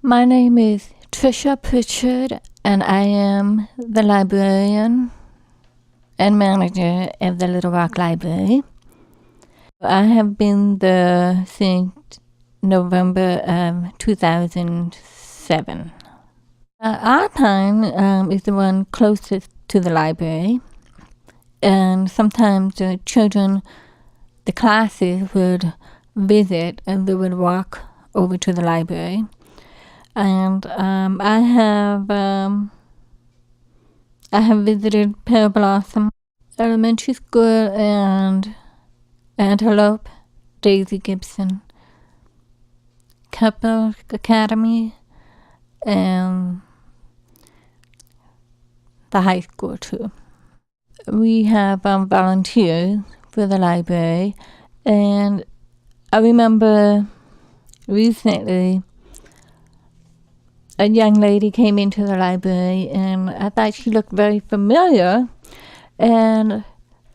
My name is Trisha Pritchard, and I am the librarian and manager of the Little Rock Library. I have been there since November of 2007. Our town is the one closest to the library, and sometimes the children, the classes would visit and they would walk over to the library. And I have visited Pearblossom Elementary School and Antelope, Daisy Gibson, Couple Academy, and the high school too. We have volunteers for the library, and I remember recently a young lady came into the library, and I thought she looked very familiar, and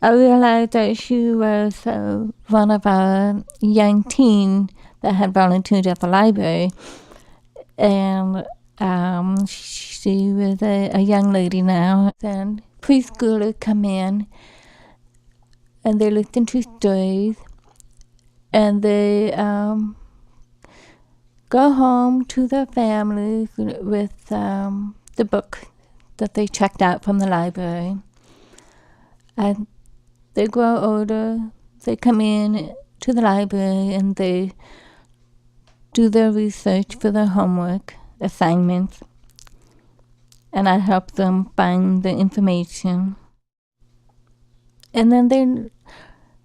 I realized that she was one of our young teens that had volunteered at the library, and she was a young lady now. And preschoolers come in, and they listen to stories, and they go home to their families with the book that they checked out from the library. And they grow older, they come in to the library and they do their research for their homework assignments. And I help them find the information. And then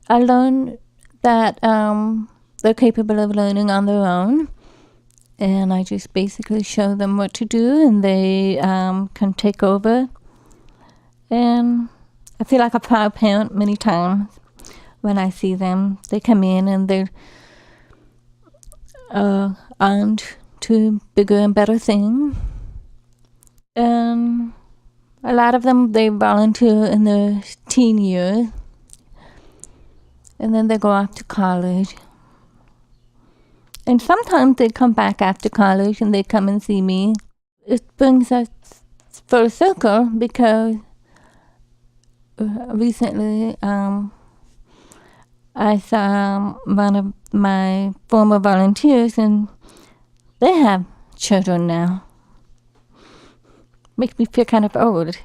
I learn that they're capable of learning on their own. And I just basically show them what to do, and they can take over. And I feel like a proud parent many times when I see them. They come in and they're on to bigger and better things. And a lot of them, they volunteer in their teen years. And then they go off to college. And sometimes they come back after college and they come and see me. It brings us full circle because recently I saw one of my former volunteers and they have children now. Makes me feel kind of old.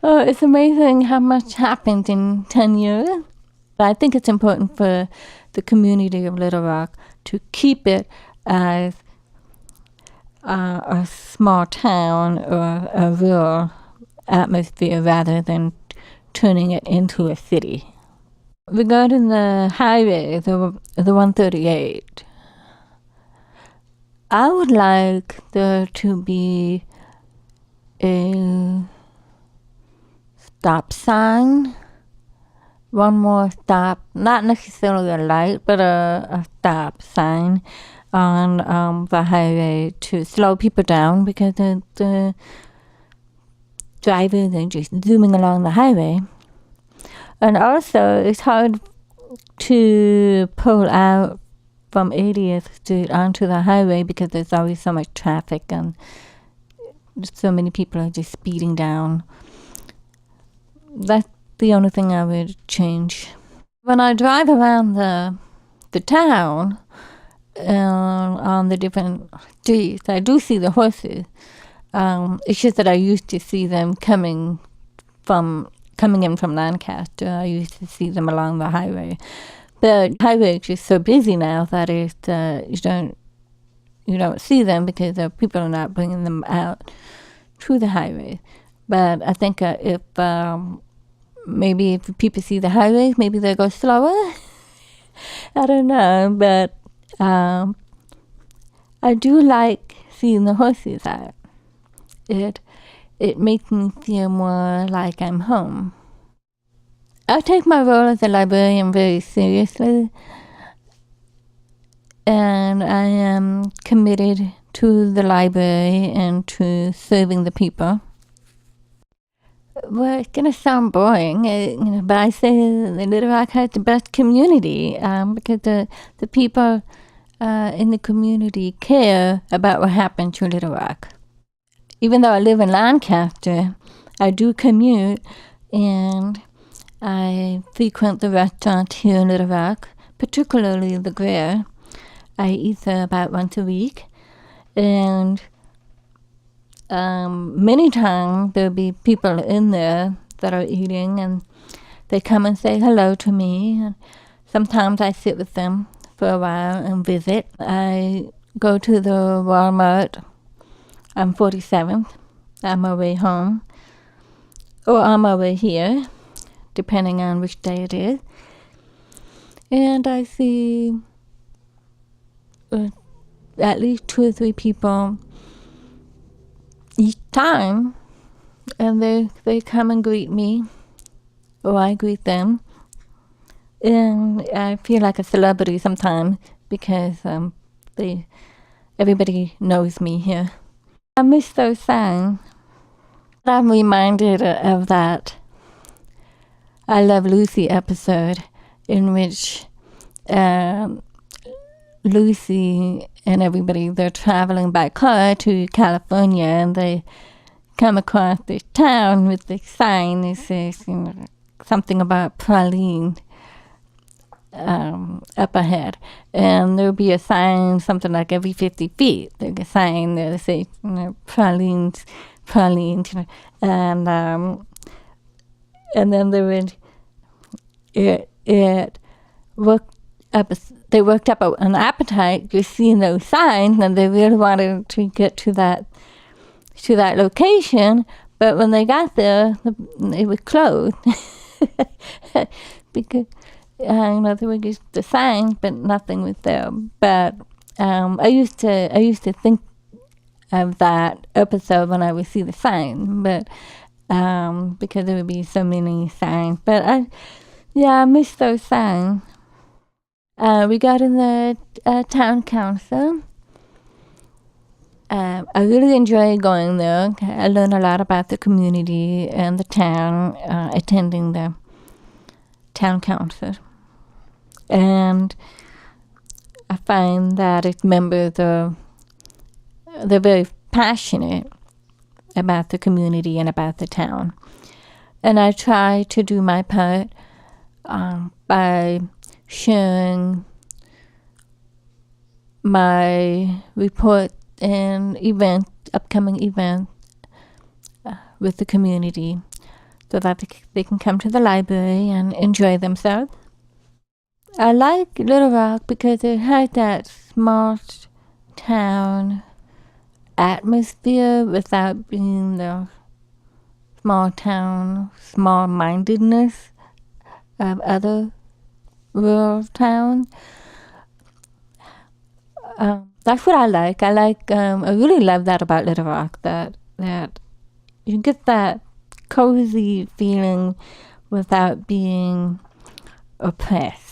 Oh, it's amazing how much happened in 10 years. I think it's important for the community of Little Rock to keep it as a small town or a rural atmosphere rather than turning it into a city. Regarding the highway, the 138, I would like there to be a stop sign. One more stop, not necessarily a light, but a stop sign on the highway to slow people down because the drivers are just zooming along the highway. And also, it's hard to pull out from 80th Street onto the highway because there's always so much traffic and so many people are just speeding down. That's the only thing I would change. When I drive around the town on the different streets, I do see the horses. It's just that I used to see them coming in from Lancaster. I used to see them along the highway. But the highway is just so busy now that you don't see them because the people are not bringing them out to the highway. But I think maybe if people see the highway, maybe they'll go slower. I don't know, but I do like seeing the horses out. It makes me feel more like I'm home. I take my role as a librarian very seriously, and I am committed to the library and to serving the people. Well, it's going to sound boring, but I say that Little Rock has the best community because the people in the community care about what happened to Little Rock. Even though I live in Lancaster, I do commute, and I frequent the restaurant here in Little Rock, particularly the Grill. I eat there about once a week, and many times there'll be people in there that are eating, and they come and say hello to me. And sometimes I sit with them for a while and visit. I go to the Walmart on 47th on my way home, or on my way here, depending on which day it is. And I see at least 2 or 3 people each time, and they come and greet me, or I greet them. And I feel like a celebrity sometimes because everybody knows me here. I miss those signs. I'm reminded of that I Love Lucy episode in which Lucy and everybody, they're traveling by car to California, and they come across this town with this sign that says, something about praline up ahead. And there'll be a sign something like every 50 feet. There's a sign there that says, pralines. And then they worked up an appetite just seeing those signs, and they really wanted to get to that location. But when they got there, it was closed because there were just the signs, but nothing was there. But I used to think of that episode when I would see the sign, but because there would be so many signs. But I miss those signs. Regarding the town council, I really enjoy going there. I learn a lot about the community and the town, attending the town council. And I find that its members they're very passionate about the community and about the town. And I try to do my part by sharing my report and upcoming event with the community, so that they can come to the library and enjoy themselves. I like Little Rock because it has that small town atmosphere without being the small town, small-mindedness of other rural towns. That's what I like. I really love that about Little Rock, that you get that cozy feeling without being oppressed.